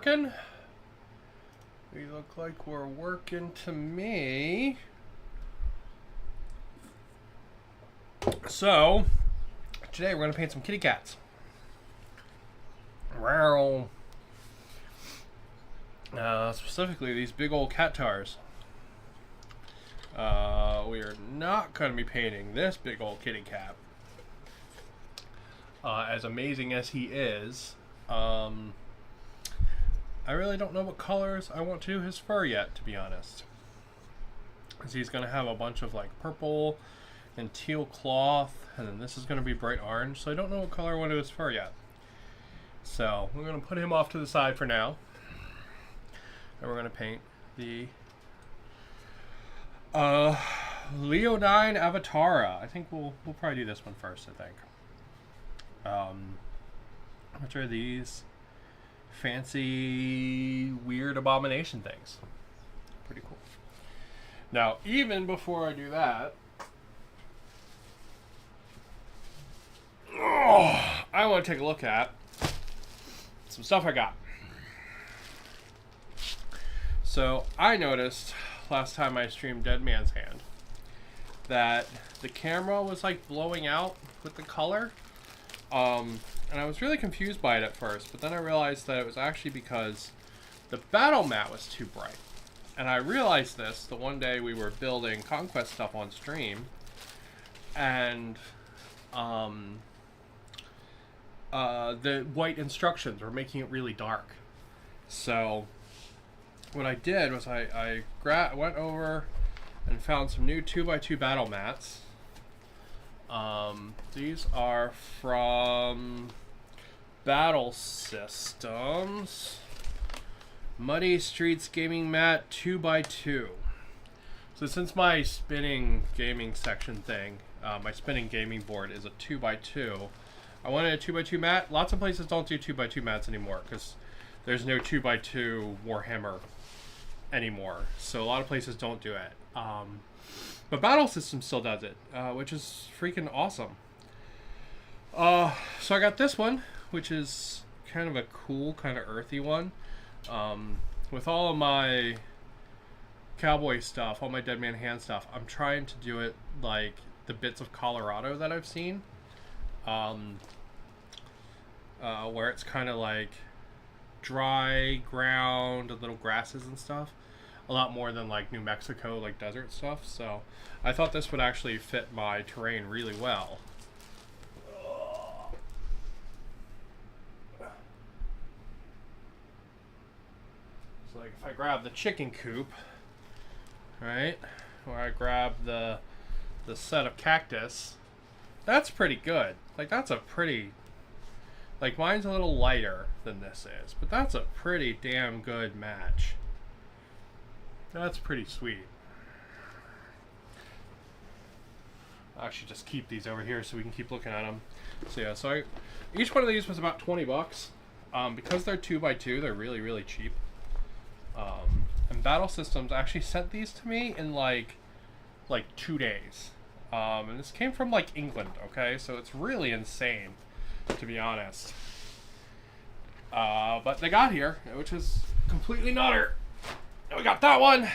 working? We look like we're working to me. So, today we're going to paint some kitty cats. Specifically these big old cat tars. We are not going to be painting this big old kitty cat. As amazing as he is, I really don't know what colors I want to do his fur yet, to be honest. Because he's going to have a bunch of like purple and teal cloth, and then this is going to be bright orange, so I don't know what color I want to do his fur yet. So we're going to put him off to the side for now, and we're going to paint the leonine avatarra. I think we'll probably do this one first, I think. Which are these fancy weird abomination things. Pretty cool. Now, even before I do that, I want to take a look at some stuff I got. So I noticed last time I streamed Dead Man's Hand that the camera was like blowing out with the color, and I was really confused by it at first, but then I realized that it was actually because the battle mat was too bright. And I realized this the one day we were building Conquest stuff on stream, and the white instructions were making it really dark. So what I did was I went over and found some new 2x2 battle mats. These are from Battle Systems. Muddy Streets Gaming Mat 2x2. So since my spinning gaming section thing, my spinning gaming board is a 2x2, I wanted a 2x2 mat. Lots of places don't do 2x2 mats anymore because there's no 2x2 Warhammer anymore. So a lot of places don't do it. But Battle System still does it, which is freaking awesome. So I got this one, which is kind of a cool, kind of earthy one. With all of my cowboy stuff, all my Dead Man Hand stuff, I'm trying to do it like the bits of Colorado that I've seen. Where it's kind of like dry ground, little grasses and stuff. A lot more than like New Mexico, like desert stuff. So I thought this would actually fit my terrain really well. So like if I grab the chicken coop, right, or I grab the set of cactus, that's pretty good. Like that's a pretty, like mine's a little lighter than this is, but that's a pretty damn good match. That's pretty sweet. I'll actually just keep these over here so we can keep looking at them. So yeah, so each one of these was about 20 bucks. Because they're 2x2, they're really, really cheap. And Battle Systems actually sent these to me in like 2 days. And this came from like England, okay? So it's really insane, to be honest. But they got here, which is completely nutter. And we got that one.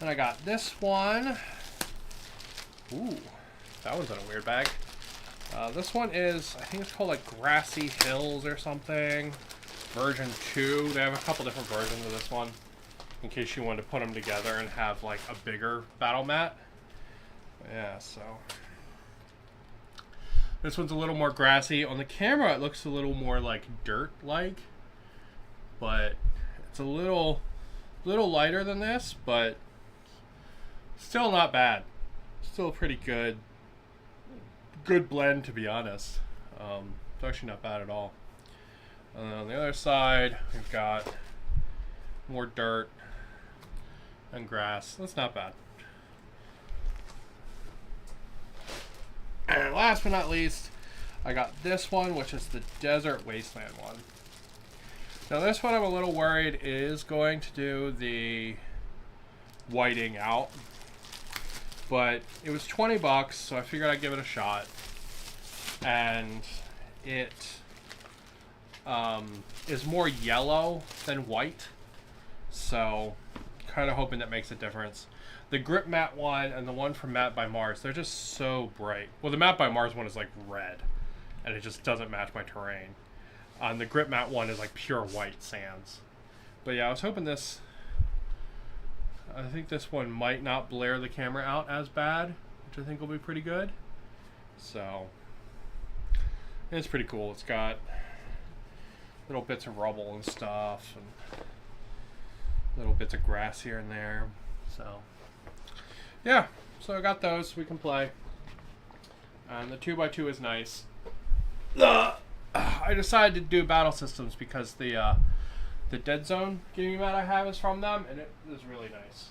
And I got this one. Ooh, that one's in a weird bag. This one is, I think it's called like Grassy Hills or something. Version 2. They have a couple different versions of this one, in case you wanted to put them together and have like a bigger battle mat. Yeah, so this one's a little more grassy. On the camera it looks a little more like dirt-like, but it's a little lighter than this, but still not bad. Still a pretty good blend, to be honest. It's actually not bad at all. And then on the other side we've got more dirt and grass. That's not bad. And last but not least, I got this one, which is the Desert Wasteland one. Now this one I'm a little worried is going to do the whiting out, but it was 20 bucks, so I figured I'd give it a shot. And it is more yellow than white. So, kind of hoping that makes a difference. The Grip Matte one and the one from Matte by Mars, they're just so bright. Well, the Matte by Mars one is like red, and it just doesn't match my terrain. The Grip Matte one is like pure white sands. But yeah, I was hoping this... I think this one might not blare the camera out as bad, which I think will be pretty good. So, it's pretty cool. It's got little bits of rubble and stuff, and little bits of grass here and there. So, yeah. So I got those. We can play. And the 2x2 is nice. I decided to do battle systems because the Dead Zone gaming mat I have is from them, and it is really nice.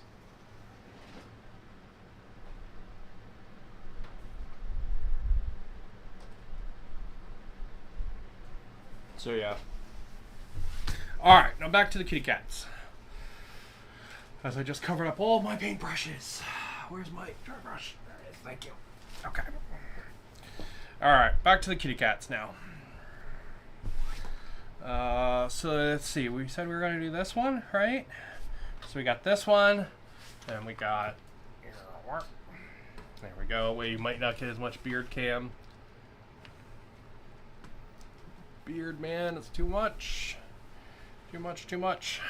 So yeah. Alright, now back to the kitty cats. As I just covered up all of my paintbrushes. Where's my dry brush? There it is, thank you. Okay. Alright, back to the kitty cats now. So let's see, we said we were going to do this one, right? So we got this one, and we got... There we go, where you might not get as much beard cam. Beard, man, it's too much. Too much, too much.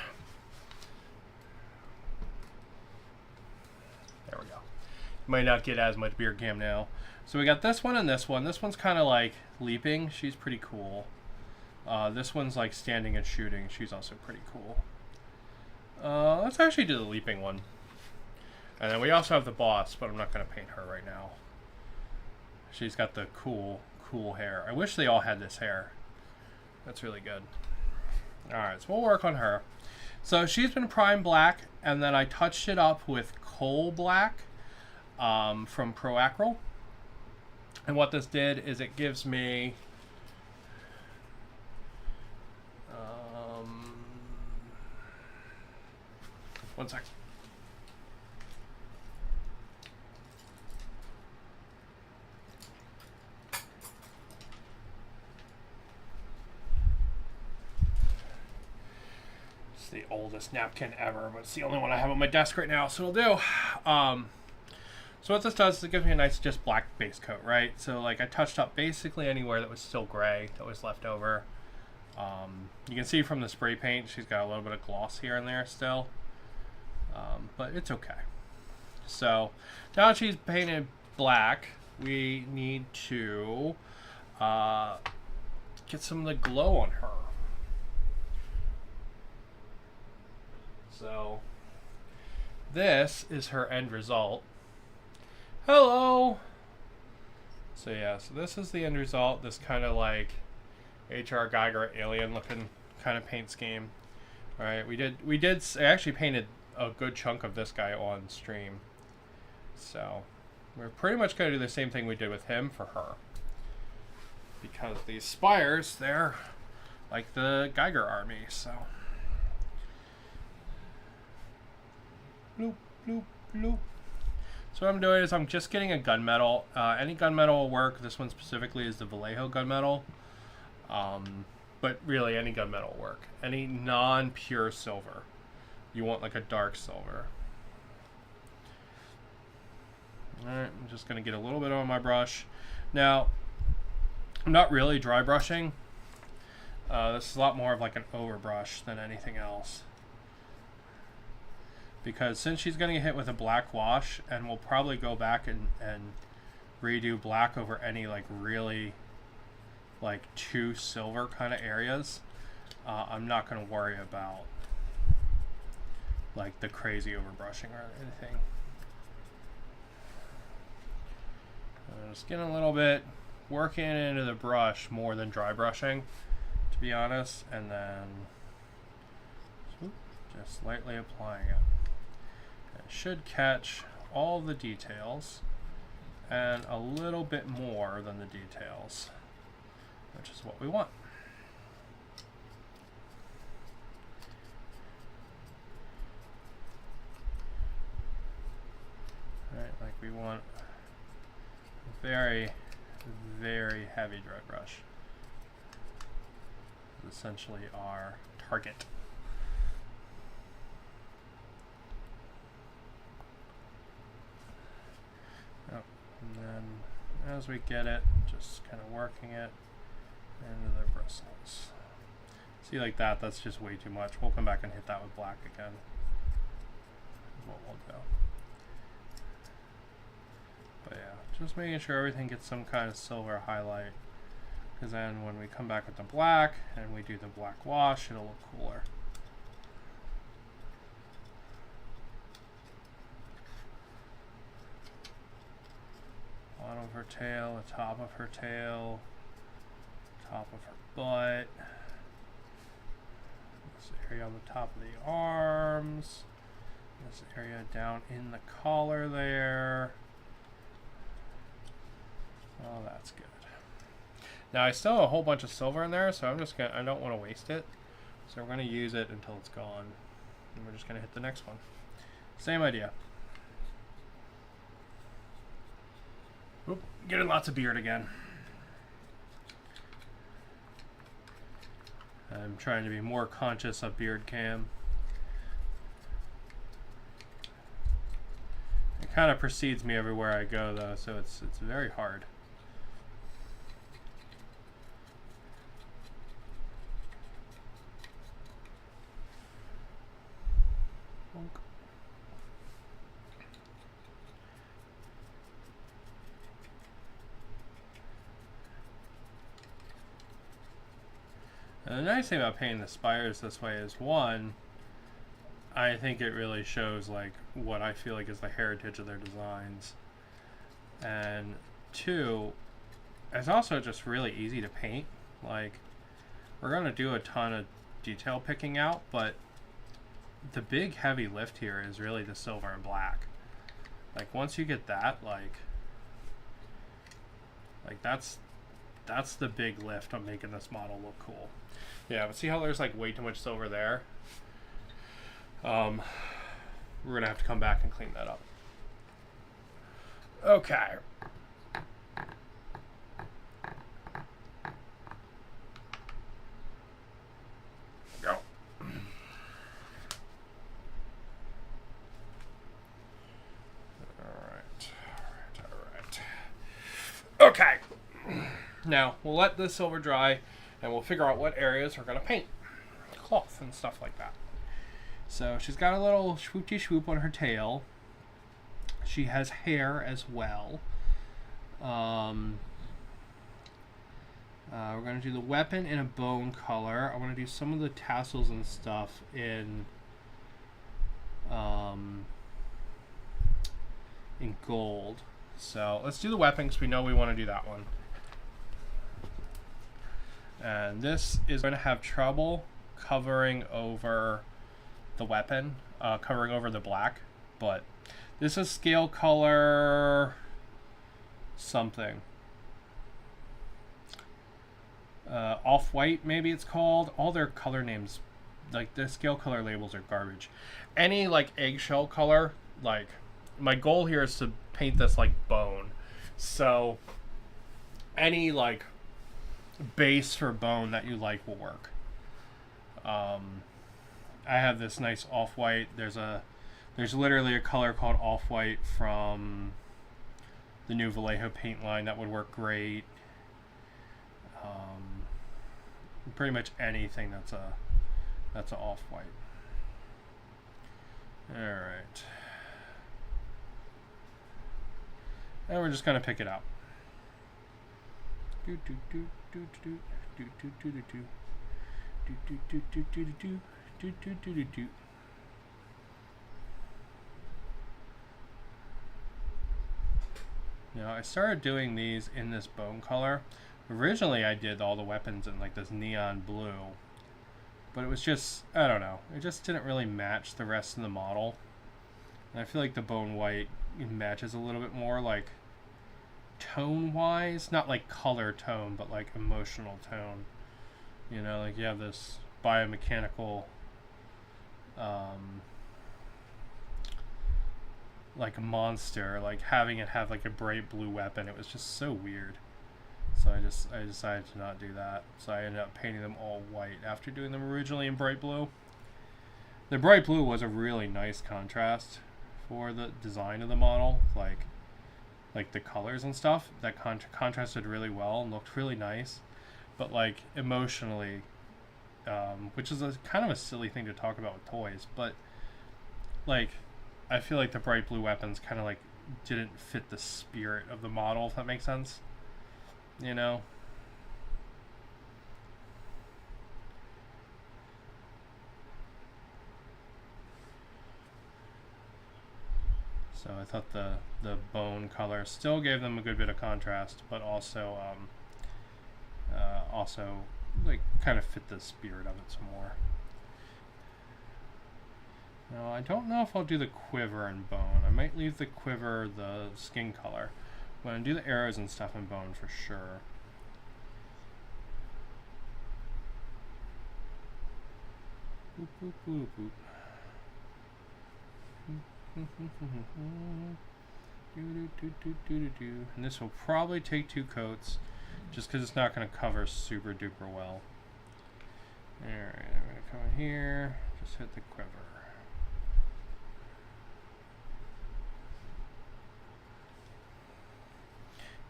There we go. Might not get as much beard cam now. So we got this one and this one. This one's kind of like leaping. She's pretty cool. This one's like standing and shooting. She's also pretty cool. Let's actually do the leaping one. And then we also have the boss, but I'm not going to paint her right now. She's got the cool hair. I wish they all had this hair. That's really good. Alright, so we'll work on her. So she's been prime black, and then I touched it up with coal black from Proacryl. And what this did is it gives me... one sec. It's the oldest napkin ever, but it's the only one I have on my desk right now, so it'll do. So what this does is it gives me a nice just black base coat, right? So like I touched up basically anywhere that was still gray that was left over. You can see from the spray paint she's got a little bit of gloss here and there still. But it's okay. So now that she's painted black, we need to get some of the glow on her. So this is her end result. Hello! So yeah, so this is the end result. This kind of like H.R. Geiger alien looking kind of paint scheme. Alright, I actually painted a good chunk of this guy on stream. So we're pretty much going to do the same thing we did with him for her. Because these spires, they're like the Geiger army, so. Bloop, bloop, bloop. So what I'm doing is I'm just getting a gunmetal. Any gunmetal will work. This one specifically is the Vallejo gunmetal. But really any gunmetal will work. Any non-pure silver. You want like a dark silver. Alright, I'm just going to get a little bit on my brush. Now, I'm not really dry brushing. This is a lot more of like an overbrush than anything else. Because since she's going to get hit with a black wash, and we'll probably go back and redo black over any like really like too silver kind of areas, I'm not going to worry about like the crazy overbrushing or anything. Just getting a little bit working into the brush more than dry brushing, to be honest, and then just lightly applying it. It should catch all the details and a little bit more than the details, which is what we want. Alright, like we want a very, very heavy dry brush. essentially our target. Oh, and then as we get it, just kind of working it into the bristles. See, like that, that's just way too much. We'll come back and hit that with black again. Is what we'll do. But yeah, just making sure everything gets some kind of silver highlight. Because then when we come back with the black and we do the black wash, it'll look cooler. Bottom of her tail, the top of her tail, top of her butt. This area on the top of the arms. This area down in the collar there. Oh, that's good. Now I still have a whole bunch of silver in there, so I don't want to waste it. So we're gonna use it until it's gone. And we're just gonna hit the next one. Same idea. Oop, getting lots of beard again. I'm trying to be more conscious of beard cam. It kind of precedes me everywhere I go though, so it's very hard. And the nice thing about painting the spires this way is, one, I think it really shows like what I feel like is the heritage of their designs, and two, it's also just really easy to paint. Like, we're gonna do a ton of detail picking out, but the big heavy lift here is really the silver and black. Like, once you get that, like that's the big lift on making this model look cool. Yeah, but see how there's like way too much silver there? We're gonna have to come back and clean that up. Okay. Go. Alright. Okay. Now, we'll let the silver dry, and we'll figure out what areas we're going to paint. Cloth and stuff like that. So, she's got a little swoopty swoop on her tail. She has hair as well. We're going to do the weapon in a bone color. I want to do some of the tassels and stuff in gold. So, let's do the weapon because we know we want to do that one. And this is going to have trouble covering over the weapon, covering over the black, but this is scale color something. Off-white, maybe it's called. All their color names, like the scale color labels, are garbage. Any like eggshell color, like, my goal here is to paint this like bone. So any like base for bone that you like will work. I have this nice off-white. There's literally a color called off-white from the new Vallejo paint line that would work great. Pretty much anything that's a off-white. All right, and we're just gonna pick it up. Now, I started doing these in this bone color. Originally, I did all the weapons in like this neon blue, but it was just, I don't know, it just didn't really match the rest of the model. And I feel like the bone white matches a little bit more, like tone wise, not like color tone, but like emotional tone. You know, like you have this biomechanical like a monster, like having it have like a bright blue weapon. It was just so weird. So I decided to not do that. So I ended up painting them all white after doing them originally in bright blue. The bright blue was a really nice contrast for the design of the model, like the colors and stuff. That contrasted really well and looked really nice. But like emotionally, which is a kind of a silly thing to talk about with toys, but like I feel like the bright blue weapons kind of like didn't fit the spirit of the model, if that makes sense. You know? So I thought the bone color still gave them a good bit of contrast, but also like kind of fit the spirit of it some more. Now I don't know if I'll do the quiver and bone. I might leave the quiver the skin color, but I'll do the arrows and stuff in bone for sure. Boop, boop, boop, boop. And this will probably take 2 coats, just because it's not going to cover super duper well. Alright, I'm going to come in here, just hit the quiver.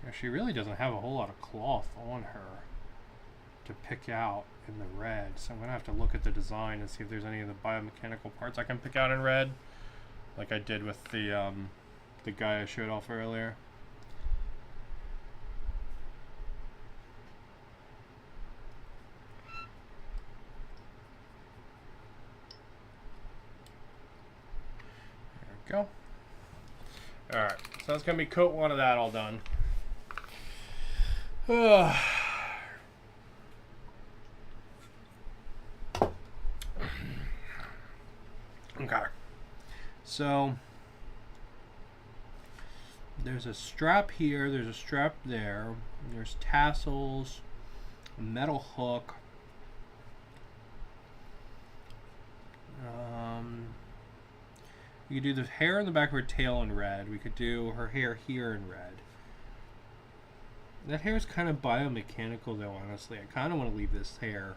Yeah, she really doesn't have a whole lot of cloth on her to pick out in the red, so I'm going to have to look at the design and see if there's any of the biomechanical parts I can pick out in red, like I did with the guy I showed off earlier. There we go. Alright, so that's going to be coat 1 of that all done. Okay. So there's a strap here, there's a strap there, there's tassels, a metal hook. We could do the hair on the back of her tail in red. We could do her hair here in red. That hair is kind of biomechanical though, honestly. I kind of want to leave this hair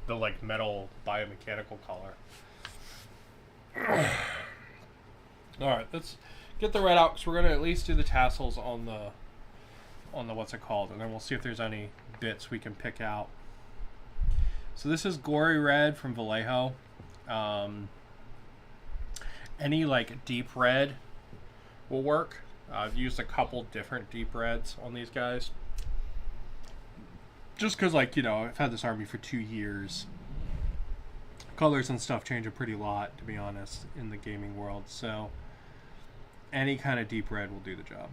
the like metal biomechanical color. Alright, let's get the red out because we're going to at least do the tassels on the what's it called, and then we'll see if there's any bits we can pick out. So this is Gory Red from Vallejo. Any like deep red will work. I've used a couple different deep reds on these guys. Just because, like, you know, I've had this army for 2 years. Colors and stuff change a pretty lot, to be honest, in the gaming world. So any kind of deep red will do the job.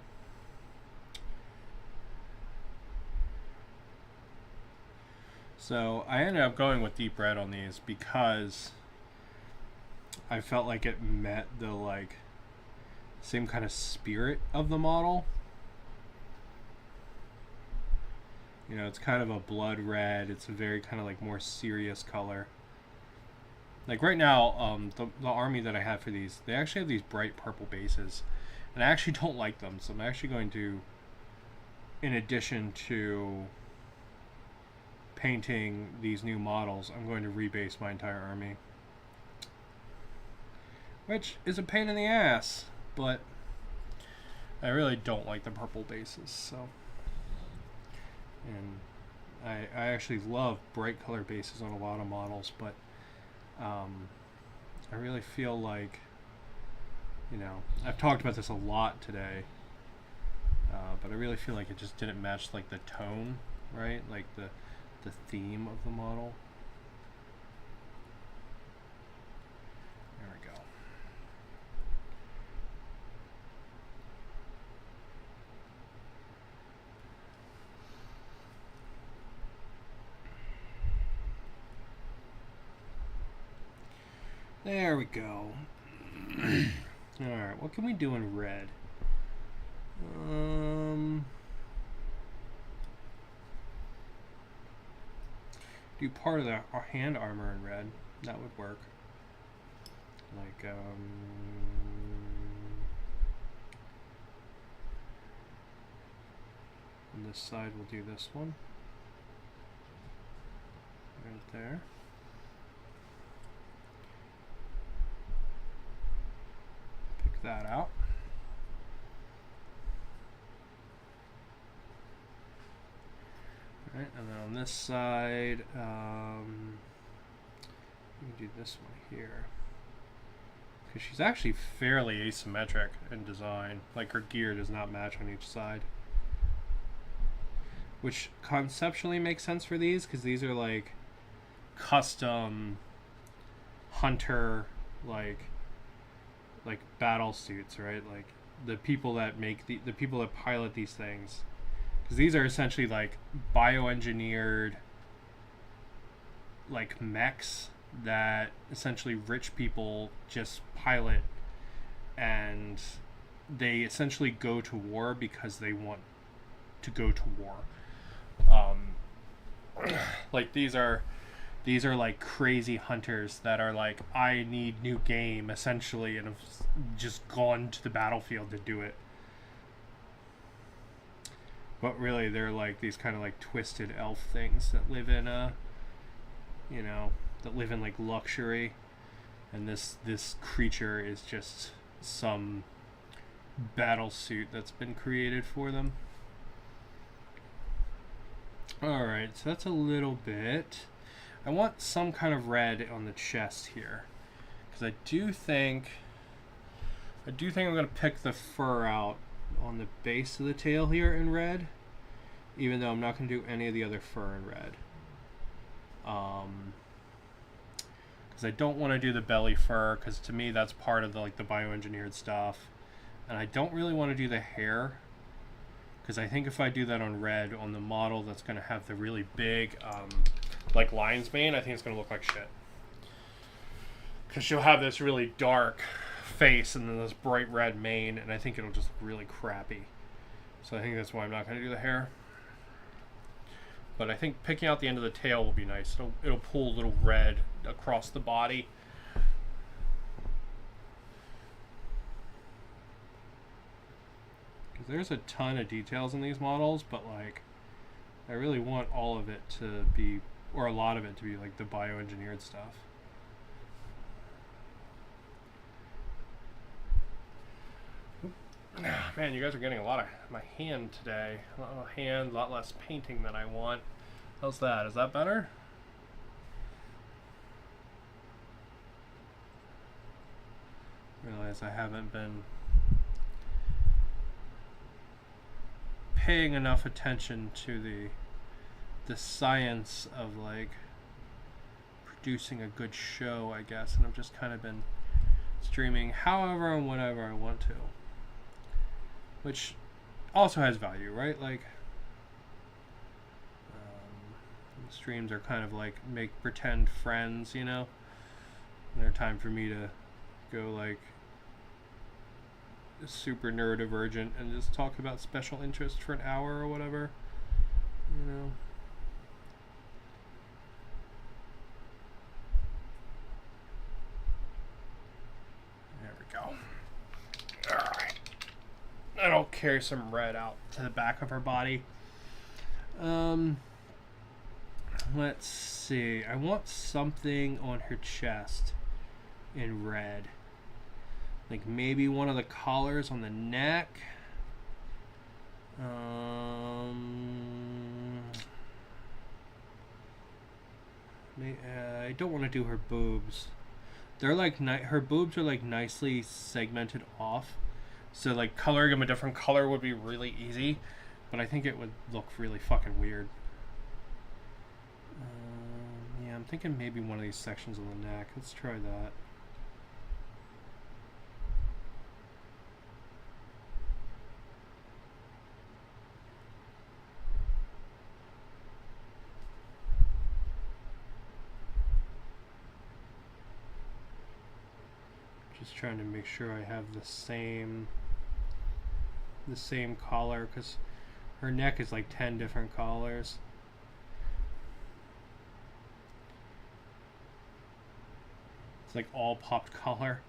So I ended up going with deep red on these because I felt like it met the, like, same kind of spirit of the model. You know, it's kind of a blood red. It's a very kind of like more serious color. Like right now, the army that I have for these, they actually have these bright purple bases. And I actually don't like them. So I'm actually going to, in addition to painting these new models, I'm going to rebase my entire army. Which is a pain in the ass. But I really don't like the purple bases, so. And I actually love bright color bases on a lot of models, but I really feel like, you know, I've talked about this a lot today, but I really feel like it just didn't match like the tone, right? Like the theme of the model. There we go. There we go. Alright, what can we do in red? Do part of the hand armor in red. That would work. Like, On this side, we'll do this one. Right there. Pick that out. All right, and then on this side, we can do this one here. Because she's actually fairly asymmetric in design. Like, her gear does not match on each side. Which conceptually makes sense for these, because these are like custom hunter like battle suits, right? Like the people that make the people that pilot these things, because these are essentially like bioengineered like mechs that essentially rich people just pilot, and they essentially go to war because they want to go to war. Like these are like crazy hunters that are like, I need new game essentially, and have just gone to the battlefield to do it. But really they're like these kind of like twisted elf things that live in you know, that live in like luxury, and this creature is just some battle suit that's been created for them. Alright, so that's a little bit. I want some kind of red on the chest here, because I do think I'm going to pick the fur out on the base of the tail here in red, even though I'm not going to do any of the other fur in red. Because I don't want to do the belly fur, because to me that's part of the like the bioengineered stuff, and I don't really want to do the hair, because I think if I do that on red on the model that's going to have the really big like lion's mane, I think it's going to look like shit, because she'll have this really dark face and then this bright red mane, and I think it'll just look really crappy. So I think that's why I'm not going to do the hair. But I think picking out the end of the tail will be nice. It'll pull a little red across the body. Because there's a ton of details in these models, but like I really want all of it to be, or a lot of it to be like the bioengineered stuff. Man, you guys are getting a lot of my hand today. A lot of hand, a lot less painting than I want. How's that? Is that better? Realize I haven't been paying enough attention to the science of like producing a good show, I guess, and I've just kind of been streaming however and whenever I want to. Which also has value, right? Like, streams are kind of like make pretend friends, you know? And they're time for me to go like super neurodivergent and just talk about special interest for an hour or whatever, you know? There we go. Alright. And I'll carry some red out to the back of her body. Let's see. I want something on her chest in red. Like maybe one of the collars on the neck. I don't want to do her boobs. They're like her boobs are like nicely segmented off. So like coloring them a different color would be really easy, but I think it would look really fucking weird. Yeah, I'm thinking maybe one of these sections on the neck. Let's try that. Just trying to make sure I have the same collar, because her neck is like 10 different collars. It's like all popped collar.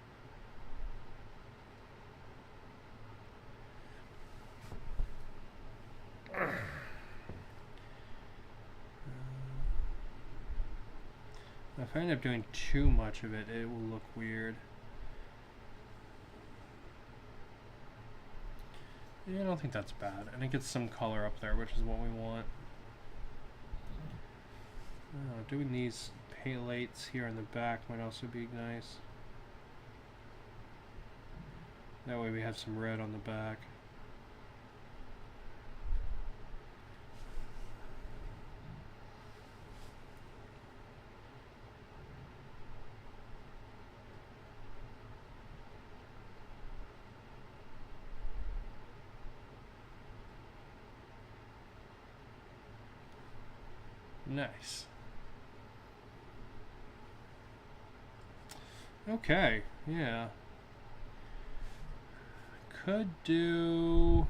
If I end up doing too much of it, it will look weird. Yeah, I don't think that's bad. I think it's some color up there, which is what we want. Doing these palates here in the back might also be nice. That way we have some red on the back. Nice. Okay, yeah. Could do...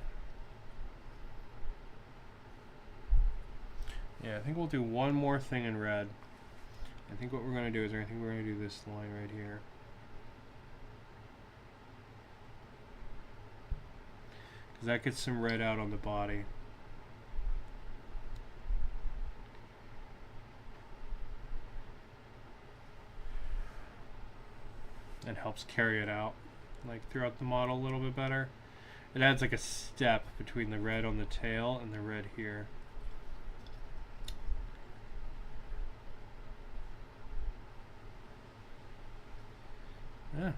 Yeah, I think we'll do one more thing in red. I think what we're going to do is I think we're going to do this line right here. Because that gets some red out on the body. And helps carry it out like throughout the model a little bit better. It adds like a step between the red on the tail and the red here. Yeah.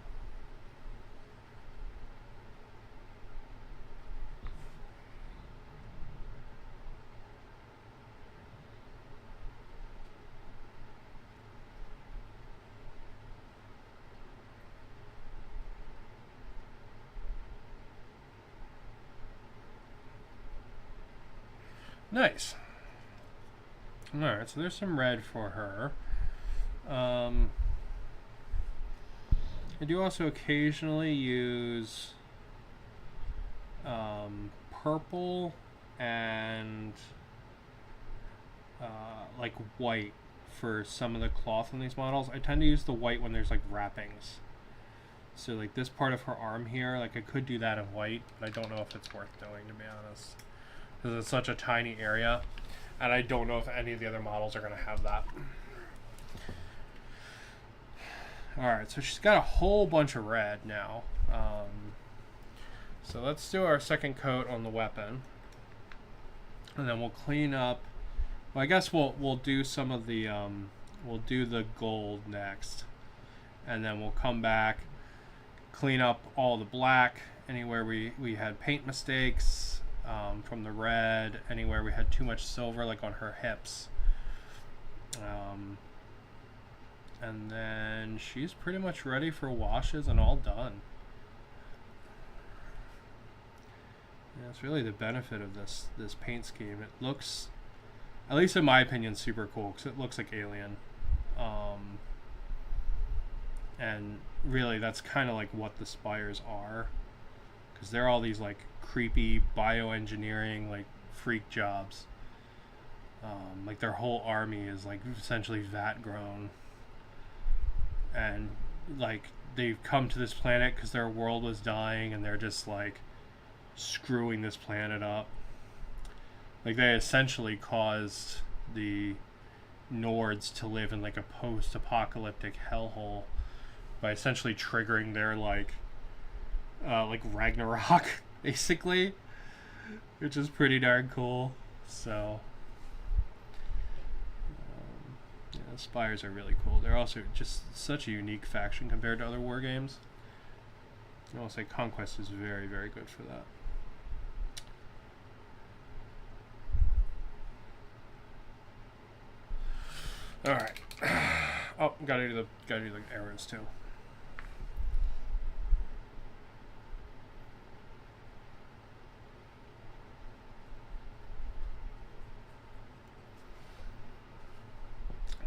Nice. Alright, so there's some red for her. I do also occasionally use purple and like white for some of the cloth on these models. I tend to use the white when there's like wrappings. So like this part of her arm here, like I could do that in white, but I don't know if it's worth doing, to be honest. Because it's such a tiny area, and I don't know if any of the other models are going to have that. Alright, so she's got a whole bunch of red now. So let's do our second coat on the weapon. And then we'll clean up. Well, I guess we'll do some of the, we'll do the gold next. And then we'll come back, clean up all the black, anywhere we had paint mistakes. From the red, anywhere we had too much silver, like on her hips. And then she's pretty much ready for washes and all done. Yeah, it's really the benefit of this paint scheme. It looks, at least in my opinion, super cool because it looks like Alien. And really, that's kind of like what the spires are, because they're all these like creepy bioengineering like freak jobs. Like their whole army is like essentially vat grown, and like they've come to this planet because their world was dying, and they're just like screwing this planet up. Like they essentially caused the Nords to live in like a post-apocalyptic hellhole by essentially triggering their like Ragnarok basically, which is pretty darn cool. So yeah, the spires are really cool. They're also just such a unique faction compared to other war games. I'll say Conquest is very, very good for that. All right. Oh, gotta do the arrows too.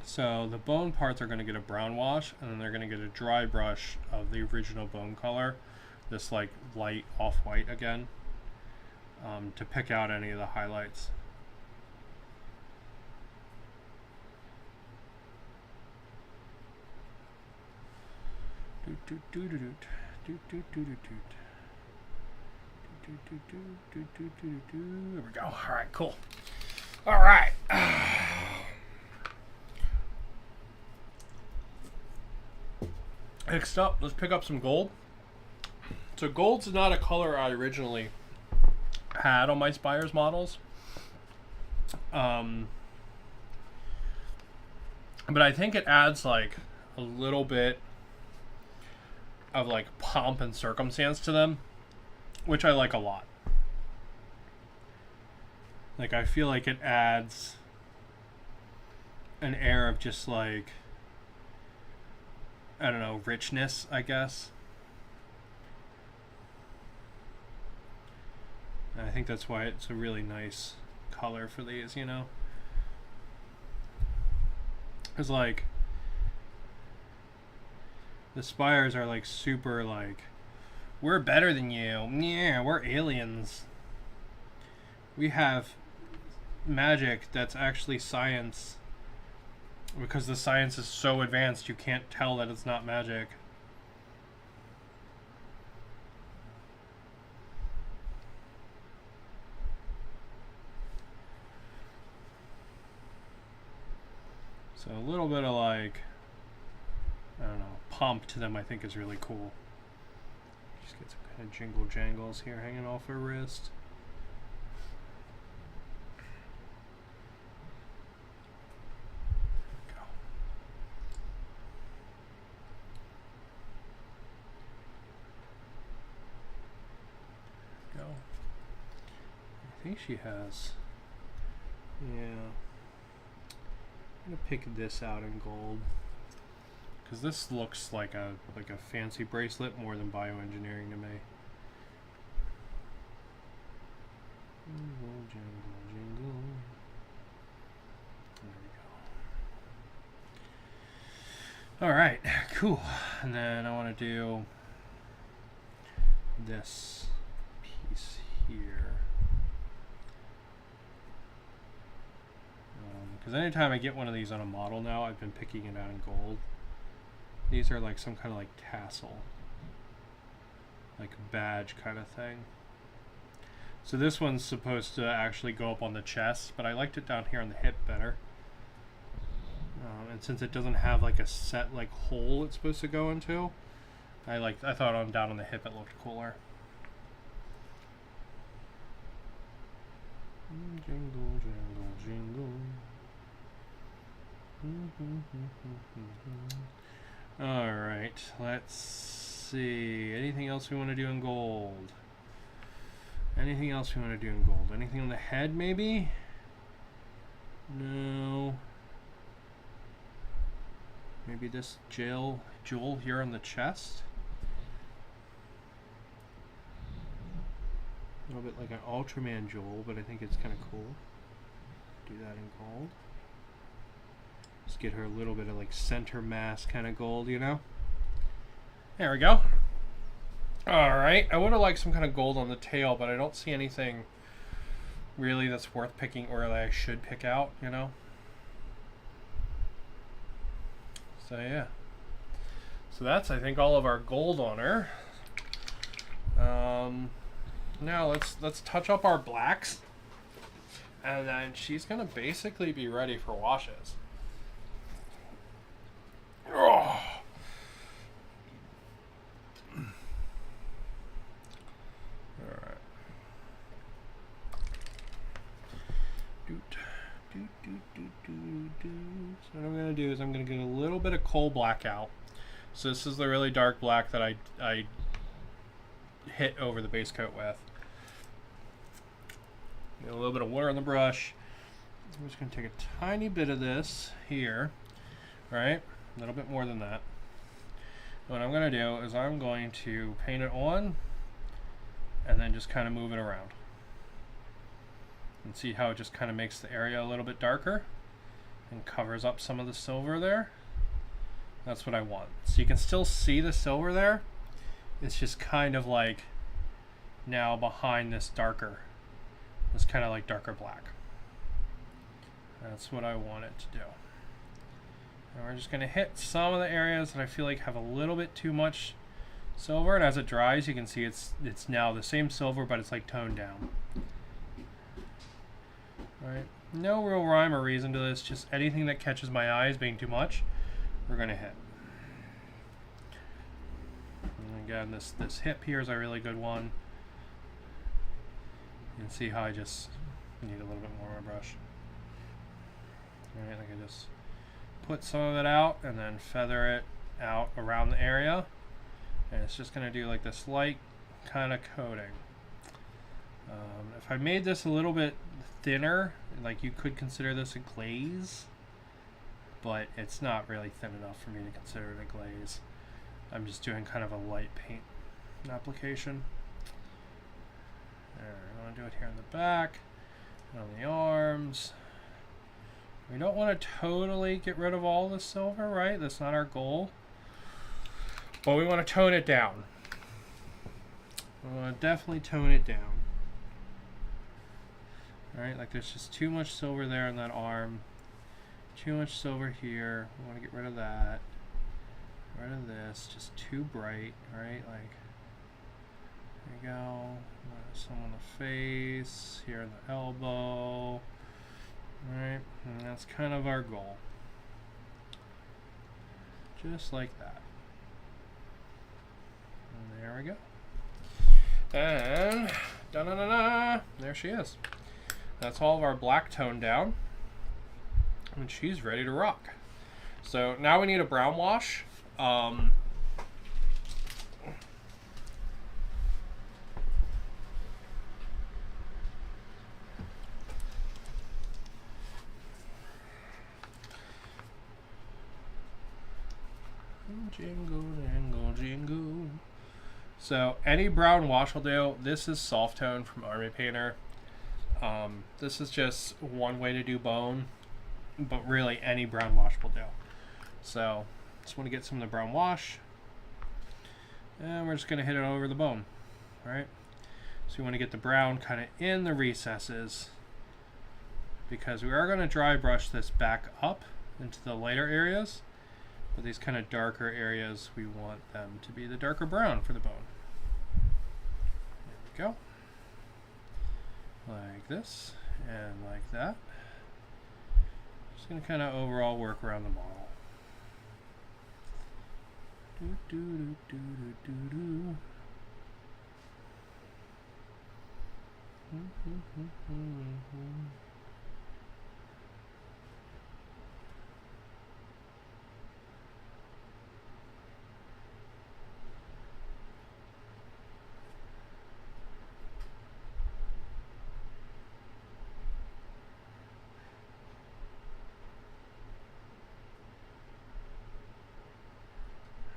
So the bone parts are going to get a brown wash, and then they're going to get a dry brush of the original bone color, this like light off-white again, to pick out any of the highlights. There we go. All right, cool. All right. Next up, let's pick up some gold. So gold's not a color I originally had on my Spires models. But I think it adds like a little bit of like pomp and circumstance to them, which I like a lot. Like I feel like it adds an air of just like, I don't know, richness, I guess. And I think that's why it's a really nice color for these, you know? Because like the Spires are like super like, we're better than you. Yeah, we're aliens. We have magic that's actually science. Because the science is so advanced, you can't tell that it's not magic. So a little bit of like, I don't know, pomp to them I think is really cool. Just get some kind of jingle jangles here hanging off her wrist. Go. I think she has, yeah. I'm gonna pick this out in gold because this looks like a fancy bracelet more than bioengineering to me. Jingle, jingle, jingle. There we go. All right, cool. And then I want to do this piece here. Because anytime I get one of these on a model now, I've been picking it out in gold. These are like some kind of like tassel, like badge kind of thing. So this one's supposed to actually go up on the chest, but I liked it down here on the hip better. And since it doesn't have like a set like hole it's supposed to go into, I thought on down on the hip it looked cooler. Jingle, jingle, jingle. All right, let's see. Anything else we want to do in gold? Anything else we want to do in gold? Anything on the head, maybe? No. Maybe this jewel here on the chest. A little bit like an Ultraman jewel, but I think it's kind of cool. Do that in gold. Just get her a little bit of like center mass kind of gold, you know? There we go. Alright, I would have liked some kind of gold on the tail, but I don't see anything really that's worth picking or that I should pick out, you know? So yeah. So that's, I think, all of our gold on her. Now let's touch up our blacks. And then she's gonna basically be ready for washes. Oh. Alright. So what I'm gonna do is I'm gonna get a little bit of coal black out. So this is the really dark black that I hit over the base coat with. Get a little bit of water on the brush. I'm just gonna take a tiny bit of this here, right? A little bit more than that. What I'm gonna do is I'm going to paint it on and then just kind of move it around. And see how it just kind of makes the area a little bit darker and covers up some of the silver there. That's what I want. So you can still see the silver there. It's just kind of like now behind this darker, this kind of like darker black. That's what I want it to do. And we're just going to hit some of the areas that I feel like have a little bit too much silver, and as it dries you can see it's now the same silver, but it's like toned down. Alright, no real rhyme or reason to this, just anything that catches my eye as being too much, we're going to hit. again, this hip here is a really good one. You can see how I just need a little bit more of my brush. Alright, like I just put some of it out and then feather it out around the area. And it's just going to do like this light kind of coating. If I made this a little bit thinner, like you could consider this a glaze, but it's not really thin enough for me to consider it a glaze. I'm just doing kind of a light paint application. There, I want to do it here in the back, and on the arms. We don't want to totally get rid of all the silver, right? That's not our goal. But we want to tone it down. We want to definitely tone it down. Alright, like there's just too much silver there in that arm. Too much silver here. We want to get rid of that. Get rid of this. Just too bright, right? Like, there you go. Some on the face, here in the elbow. Alright, and that's kind of our goal. Just like that. And there we go. And da-da-da-da, there she is. That's all of our black tone down. And she's ready to rock. So now we need a brown wash. Jingle, jingle, jingle. So any brown wash will do. This is soft tone from Army Painter. This is just one way to do bone, but really any brown wash will do. So just want to get some of the brown wash, and we're just going to hit it over the bone. All right. So you want to get the brown kind of in the recesses, because we are going to dry brush this back up into the lighter areas. But these kind of darker areas, we want them to be the darker brown for the bone. There we go. Like this and like that. Just going to kind of overall work around the model. Do, do, do, do, do, do, do.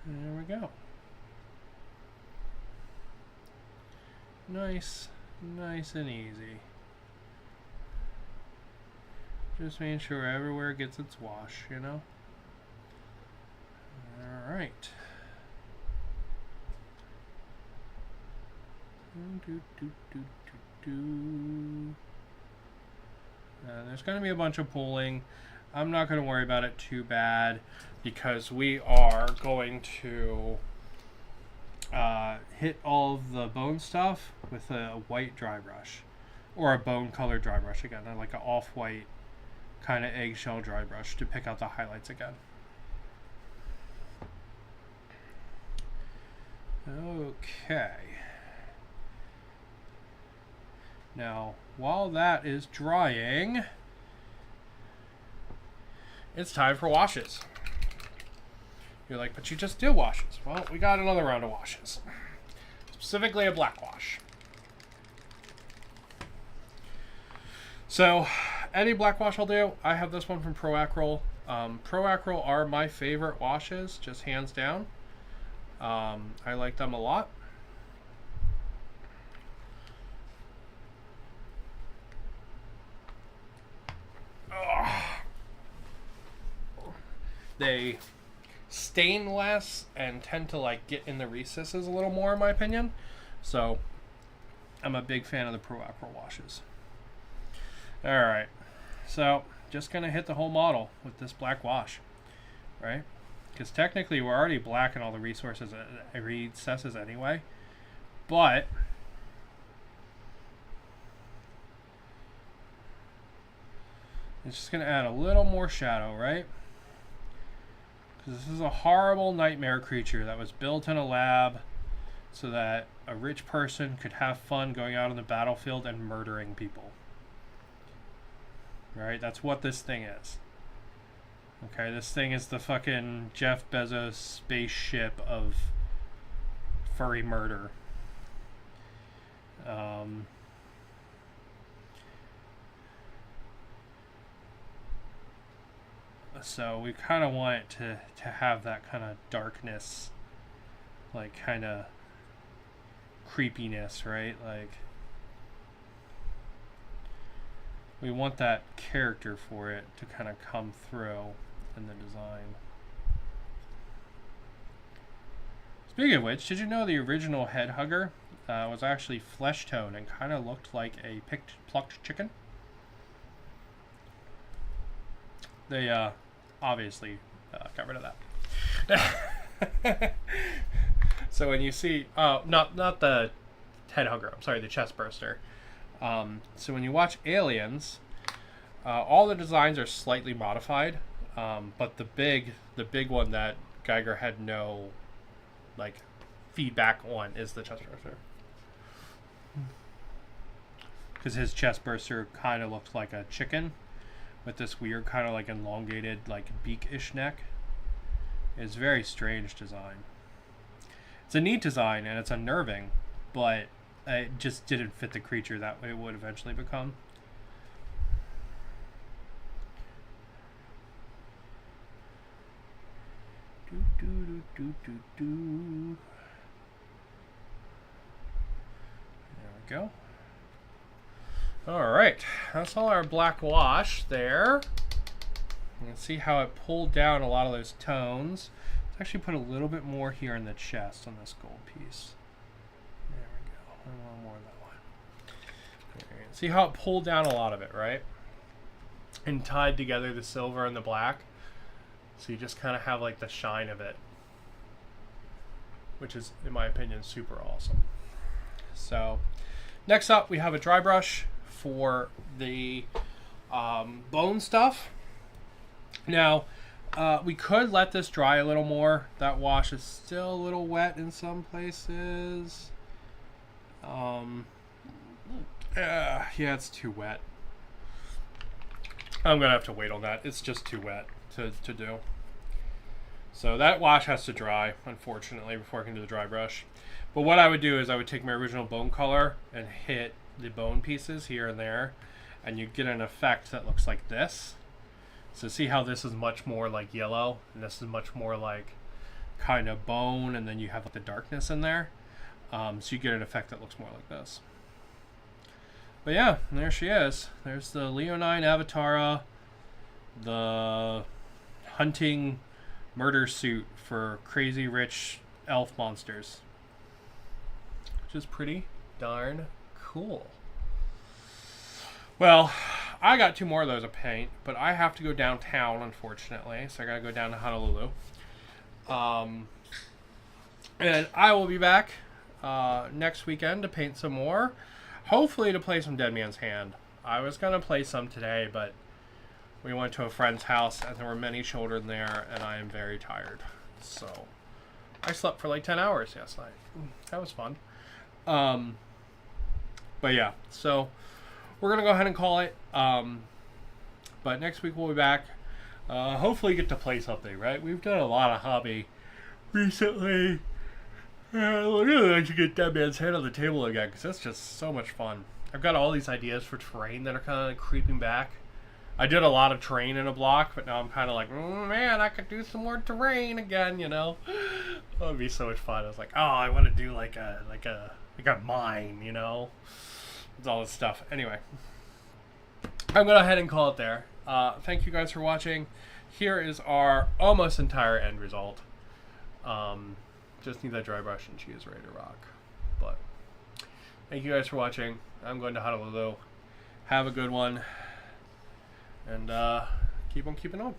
There we go. Nice, nice and easy. Just making sure everywhere gets its wash, you know? Alright. There's going to be a bunch of pooling. I'm not going to worry about it too bad, because we are going to hit all of the bone stuff with a white dry brush, or a bone colored dry brush again, like an off-white kind of eggshell dry brush to pick out the highlights again. Okay. Now, while that is drying, it's time for washes. You're like, but you just did washes. Well, we got another round of washes. Specifically a black wash. So, any black wash will do. I have this one from Pro Acryl. Pro Acryl are my favorite washes, just hands down. I like them a lot. They stain less and tend to like get in the recesses a little more, in my opinion. So I'm a big fan of the Pro Acryl washes. Alright, so just gonna hit the whole model with this black wash, right? Because technically we're already black in all the recesses anyway, but it's just gonna add a little more shadow, right? Because this is a horrible nightmare creature that was built in a lab so that a rich person could have fun going out on the battlefield and murdering people. Right? That's what this thing is. Okay, this thing is the fucking Jeff Bezos spaceship of furry murder. So we kind of want it to have that kind of darkness, like kind of creepiness, right? Like we want that character for it to kind of come through in the design. Speaking of which, did you know the original head hugger was actually flesh tone and kind of looked like a plucked chicken? They obviously got rid of that. So when you see, not the head hugger, I'm sorry, the chest burster. So when you watch Aliens, all the designs are slightly modified, but the big one that Geiger had no like feedback on is the chest burster, because his chest burster kind of looked like a chicken with this weird kind of like elongated like beak-ish neck. It's a very strange design. It's a neat design and it's unnerving, but it just didn't fit the creature that it would eventually become. There we go. Alright, that's all our black wash there. You can see how it pulled down a lot of those tones. Let's actually put a little bit more here in the chest on this gold piece. There we go. A little more of that one. Right. See how it pulled down a lot of it, right? And tied together the silver and the black. So you just kind of have like the shine of it, which is, in my opinion, super awesome. So next up, we have a dry brush for the bone stuff. Now, we could let this dry a little more. That wash is still a little wet in some places. Yeah, it's too wet. I'm gonna have to wait on that. It's just too wet to do. So that wash has to dry, unfortunately, before I can do the dry brush. But what I would do is I would take my original bone color and hit the bone pieces here and there, and you get an effect that looks like this. So see how this is much more like yellow, and this is much more like kind of bone, and then you have like the darkness in there. So you get an effect that looks more like this. But yeah, there she is. There's the leonine avatarra, the hunting murder suit for crazy rich elf monsters, which is pretty darn cool. Well, I got 2 more of those to paint, but I have to go downtown, unfortunately, so I gotta go down to Honolulu. And I will be back next weekend to paint some more, hopefully to play some Dead Man's Hand. I was gonna play some today, but we went to a friend's house and there were many children there, and I am very tired. So I slept for like 10 hours last night. That was fun. But yeah, so we're gonna go ahead and call it. But next week we'll be back. Hopefully get to play something, right? We've done a lot of hobby recently. I really like to get Dead Man's Hand on the table again, because that's just so much fun. I've got all these ideas for terrain that are kind of creeping back. I did a lot of terrain in a block, but now I'm kind of like, man, I could do some more terrain again, you know? That would be so much fun. I was like, oh, I want to do like a mine, you know? It's all this stuff. Anyway, I'm going to go ahead and call it there. Thank you guys for watching. Here is our almost entire end result. Just need that dry brush and she is ready to rock. But thank you guys for watching. I'm going to Honolulu. Have a good one. And keep on keeping on.